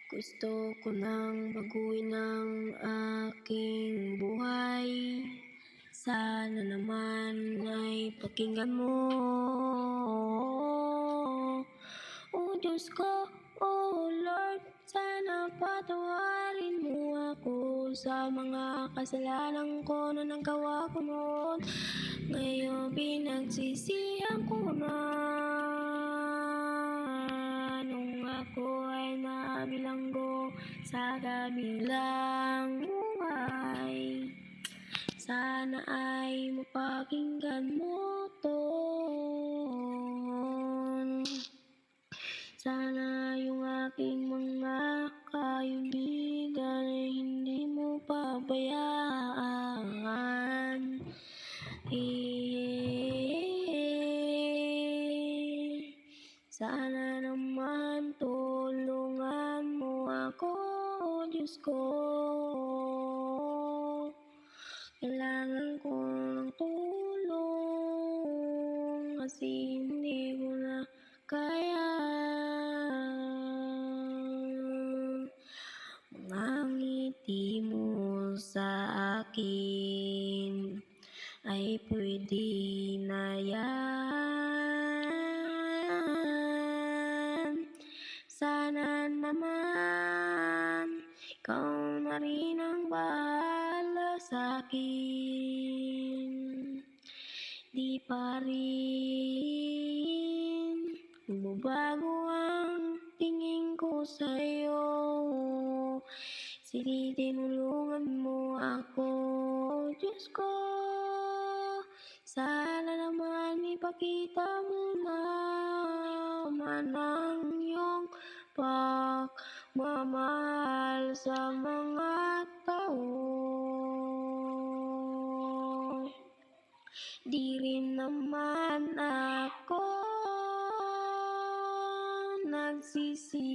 Gusto ko nang baguhin ang aking buhay. Sana naman ay pakinggan mo. Oh Diyos ko, oh Lord, sana patawarin mo ako sa mga kasalanan ko na nagawa ko noon. Ngayon pinagsisihan ko na nung ako ay nabilanggo sa kabilang buhay. Sana ay mapakinggan mo to. Sana yung aking mga kaibigan ay hindi mo pabayaan. Sana naman tulungan mo ako, Diyos ko. Kailangan ko ng tulong kasi hindi ko na kaya. Mga ngiti mo sa akin ay pwede na yan. Sana naman ikaw na rin ang bahala sa'kin. Di pa rin magbabago ang tingin ko sa'yo. Sige, tinulungan mo ako, Diyos ko. Sana naman ipakita mo naman ang iyong pagmamahal sa mga tao. Di rin naman ako nagsisisi